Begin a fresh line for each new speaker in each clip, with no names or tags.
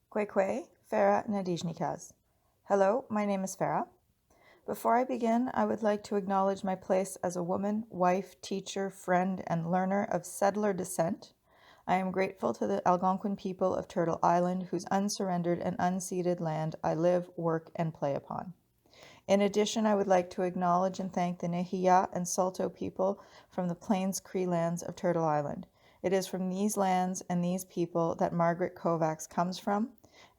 Kwekwe, Farah Nadijnikas. Hello, my name is Farah. Before I begin, I would like to acknowledge my place as a woman, wife, teacher, friend, and learner of settler descent. I am grateful to the Algonquin people of Turtle Island, whose unsurrendered and unceded land I live, work, and play upon. In addition, I would like to acknowledge and thank the Nehiya and Saulteaux people from the Plains Cree lands of Turtle Island. It is from these lands and these people that Margaret Kovach comes from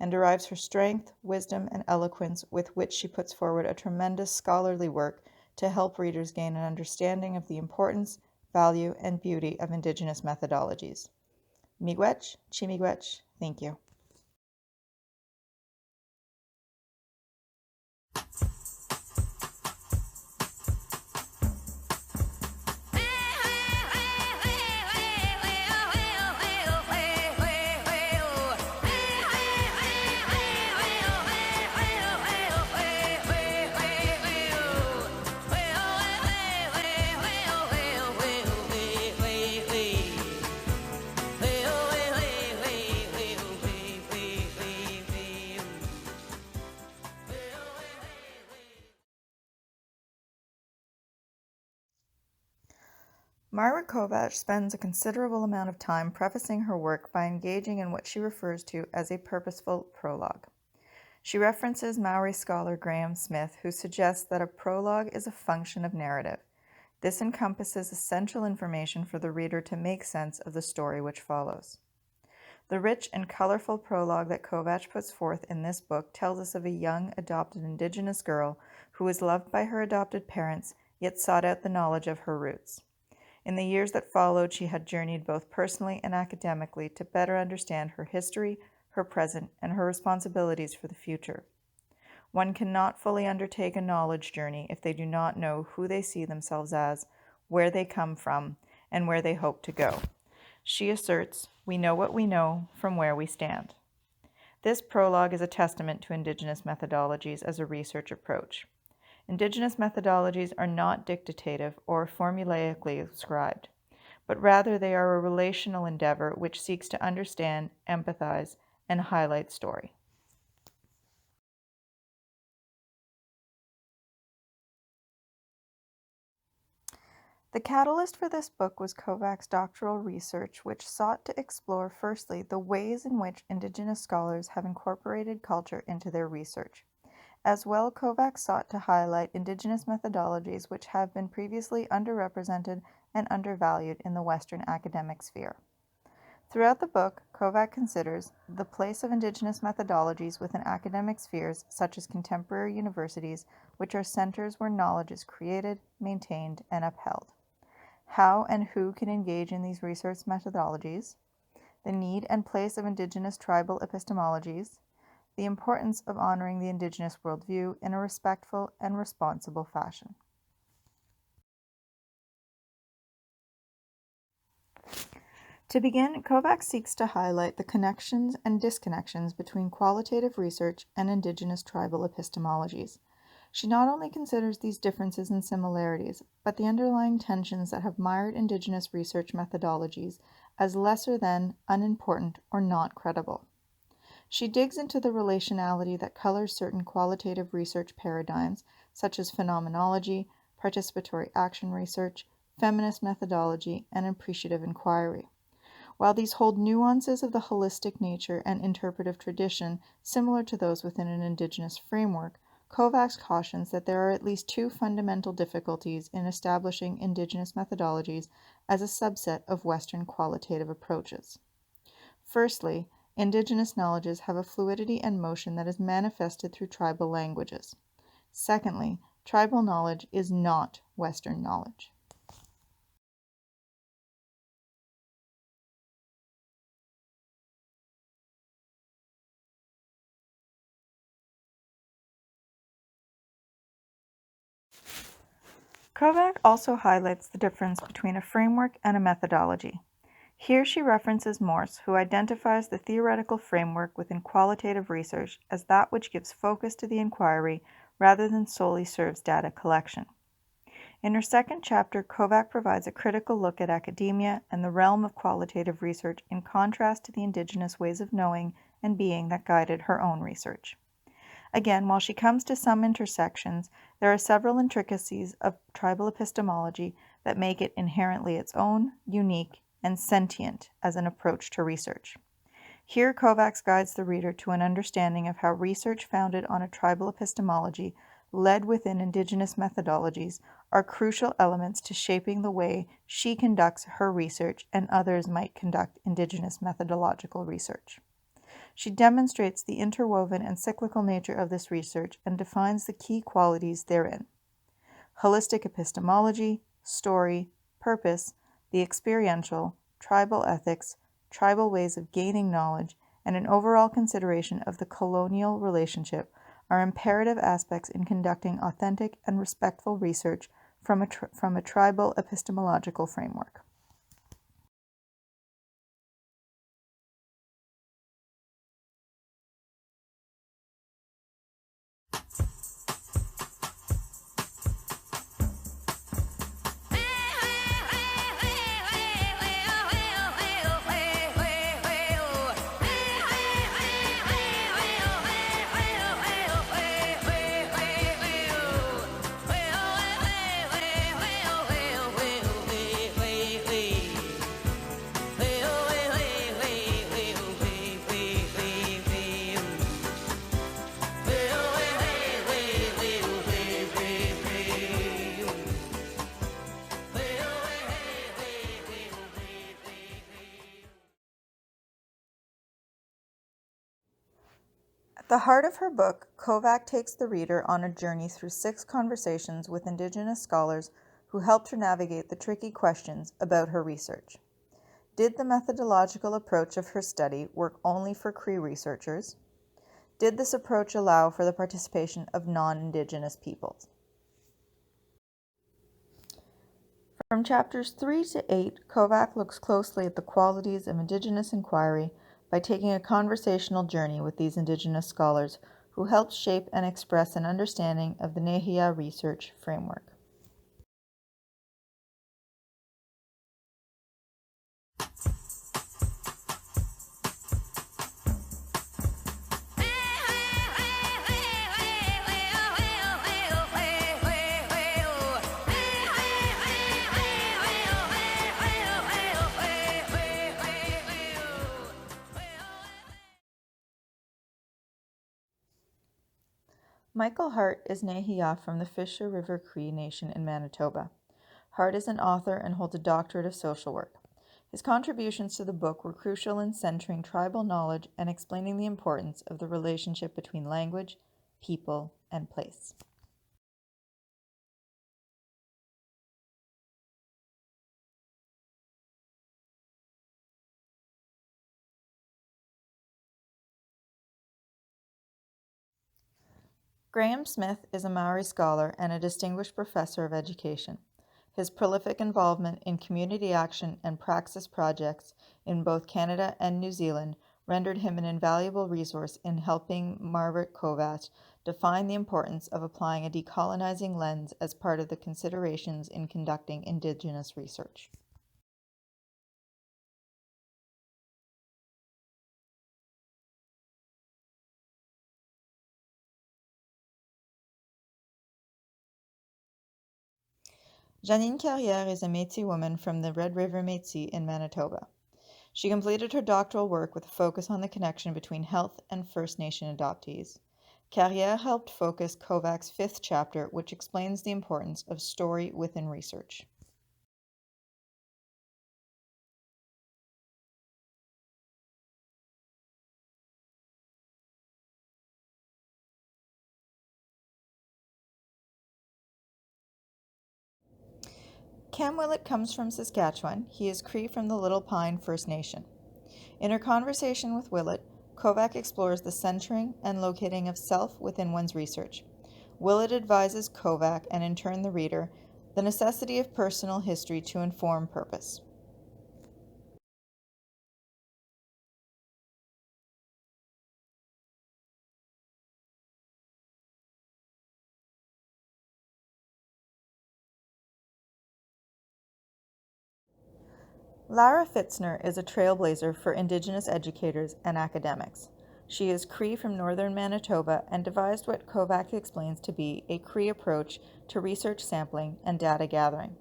and derives her strength, wisdom, and eloquence with which she puts forward a tremendous scholarly work to help readers gain an understanding of the importance, value, and beauty of Indigenous methodologies. Miigwech, Chimigwech, thank you. Margaret Kovach spends a considerable amount of time prefacing her work by engaging in what she refers to as a purposeful prologue. She references Maori scholar Graham Smith, who suggests that a prologue is a function of narrative. This encompasses essential information for the reader to make sense of the story which follows. The rich and colorful prologue that Kovach puts forth in this book tells us of a young adopted Indigenous girl who was loved by her adopted parents, yet sought out the knowledge of her roots. In the years that followed, she had journeyed both personally and academically to better understand her history, her present, and her responsibilities for the future. One cannot fully undertake a knowledge journey if they do not know who they see themselves as, where they come from, and where they hope to go. She asserts, "We know what we know from where we stand." This prologue is a testament to Indigenous methodologies as a research approach. Indigenous methodologies are not dictative or formulaically ascribed, but rather they are a relational endeavor which seeks to understand, empathize, and highlight story. The catalyst for this book was Kovach's doctoral research, which sought to explore, firstly, the ways in which Indigenous scholars have incorporated culture into their research. As well, Kovach sought to highlight Indigenous methodologies which have been previously underrepresented and undervalued in the Western academic sphere. Throughout the book, Kovach considers the place of Indigenous methodologies within academic spheres such as contemporary universities, which are centers where knowledge is created, maintained, and upheld. How and who can engage in these research methodologies, the need and place of Indigenous tribal epistemologies, the importance of honoring the Indigenous worldview in a respectful and responsible fashion. To begin, Kovach seeks to highlight the connections and disconnections between qualitative research and Indigenous tribal epistemologies. She not only considers these differences and similarities, but the underlying tensions that have mired Indigenous research methodologies as lesser than, unimportant, or not credible. She digs into the relationality that colors certain qualitative research paradigms, such as phenomenology, participatory action research, feminist methodology, and appreciative inquiry. While these hold nuances of the holistic nature and interpretive tradition similar to those within an Indigenous framework, Kovach cautions that there are at least two fundamental difficulties in establishing Indigenous methodologies as a subset of Western qualitative approaches. Firstly, Indigenous knowledges have a fluidity and motion that is manifested through tribal languages. Secondly, tribal knowledge is not Western knowledge. Kovach also highlights the difference between a framework and a methodology. Here she references Morse, who identifies the theoretical framework within qualitative research as that which gives focus to the inquiry rather than solely serves data collection. In her second chapter, Kovach provides a critical look at academia and the realm of qualitative research in contrast to the Indigenous ways of knowing and being that guided her own research. Again, while she comes to some intersections, there are several intricacies of tribal epistemology that make it inherently its own, unique, and sentient as an approach to research. Here, Kovach guides the reader to an understanding of how research founded on a tribal epistemology, led within Indigenous methodologies, are crucial elements to shaping the way she conducts her research and others might conduct Indigenous methodological research. She demonstrates the interwoven and cyclical nature of this research and defines the key qualities therein: holistic epistemology, story, purpose, the experiential, tribal ethics, tribal ways of gaining knowledge, and an overall consideration of the colonial relationship are imperative aspects in conducting authentic and respectful research from a tribal epistemological framework. At the heart of her book, Kovach takes the reader on a journey through 6 conversations with Indigenous scholars who helped her navigate the tricky questions about her research. Did the methodological approach of her study work only for Cree researchers? Did this approach allow for the participation of non-Indigenous peoples? From chapters 3 to 8, Kovach looks closely at the qualities of Indigenous inquiry by taking a conversational journey with these Indigenous scholars who helped shape and express an understanding of the Nehiya research framework. Michael Hart is Nehiya from the Fisher River Cree Nation in Manitoba. Hart is an author and holds a doctorate of social work. His contributions to the book were crucial in centering tribal knowledge and explaining the importance of the relationship between language, people, and place. Graham Smith is a Maori scholar and a distinguished professor of education. His prolific involvement in community action and praxis projects in both Canada and New Zealand rendered him an invaluable resource in helping Margaret Kovach define the importance of applying a decolonizing lens as part of the considerations in conducting Indigenous research. Janine Carrière is a Métis woman from the Red River Métis in Manitoba. She completed her doctoral work with a focus on the connection between health and First Nation adoptees. Carrière helped focus Kovach's 5th chapter, which explains the importance of story within research. Cam Willett comes from Saskatchewan. He is Cree from the Little Pine First Nation. In her conversation with Willett, Kovach explores the centering and locating of self within one's research. Willett advises Kovach, and in turn the reader, the necessity of personal history to inform purpose. Lara Fitzner is a trailblazer for Indigenous educators and academics. She is Cree from northern Manitoba and devised what Kovach explains to be a Cree approach to research sampling and data gathering.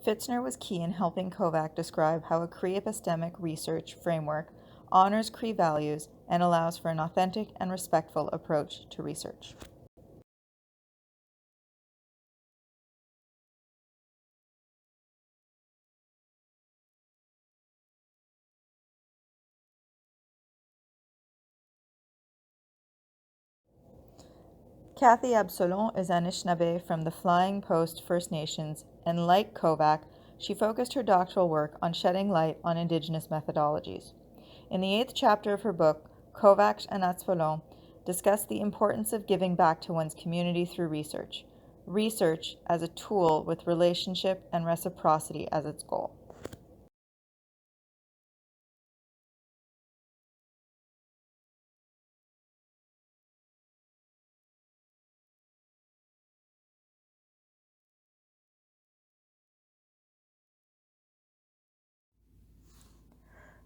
Fitzner was key in helping Kovach describe how a Cree epistemic research framework honors Cree values and allows for an authentic and respectful approach to research. Kathy Absolon is Anishinaabe from the Flying Post First Nations, and like Kovach, she focused her doctoral work on shedding light on Indigenous methodologies. In the 8th chapter of her book, Kovach and Absolon discuss the importance of giving back to one's community through research. Research as a tool with relationship and reciprocity as its goal.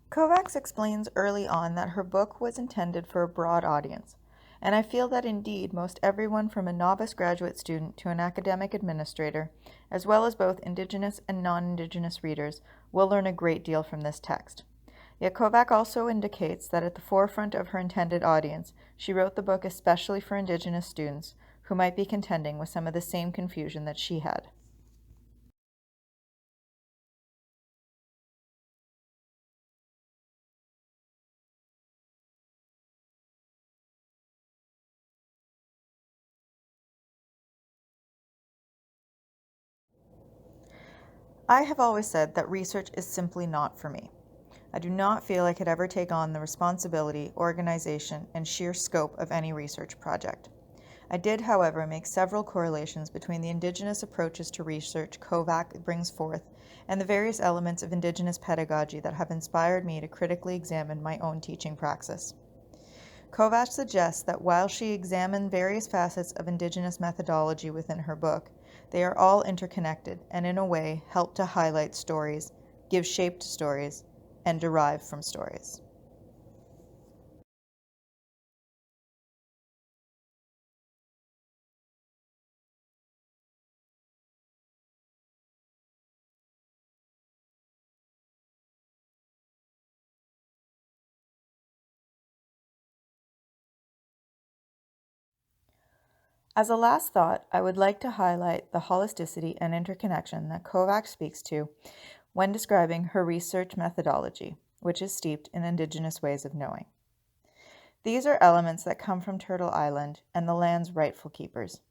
Kovach explains early on that her book was intended for a broad audience, and I feel that indeed most everyone from a novice graduate student to an academic administrator, as well as both Indigenous and non-Indigenous readers, will learn a great deal from this text. Yet Kovach also indicates that at the forefront of her intended audience, she wrote the book especially for Indigenous students who might be contending with some of the same confusion that she had. I have always said that research is simply not for me. I do not feel I could ever take on the responsibility, organization, and sheer scope of any research project. I did, however, make several correlations between the Indigenous approaches to research Kovach brings forth and the various elements of Indigenous pedagogy that have inspired me to critically examine my own teaching praxis. Kovach suggests that while she examined various facets of Indigenous methodology within her book, they are all interconnected and in a way help to highlight stories, give shape to stories, and derive from stories. As a last thought, I would like to highlight the holisticity and interconnection that Kovach speaks to when describing her research methodology, which is steeped in Indigenous ways of knowing. These are elements that come from Turtle Island and the land's rightful keepers.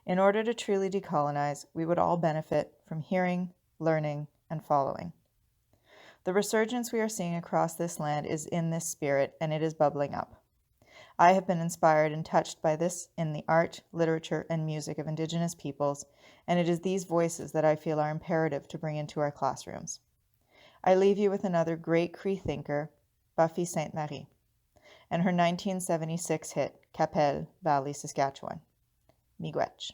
In order to truly decolonize, we would all benefit from hearing, learning, and following. The resurgence we are seeing across this land is in this spirit, and it is bubbling up. I have been inspired and touched by this in the art, literature, and music of Indigenous peoples, and it is these voices that I feel are imperative to bring into our classrooms. I leave you with another great Cree thinker, Buffy Sainte-Marie, and her 1976 hit, Qu'Appelle, Valley, Saskatchewan. Miigwech.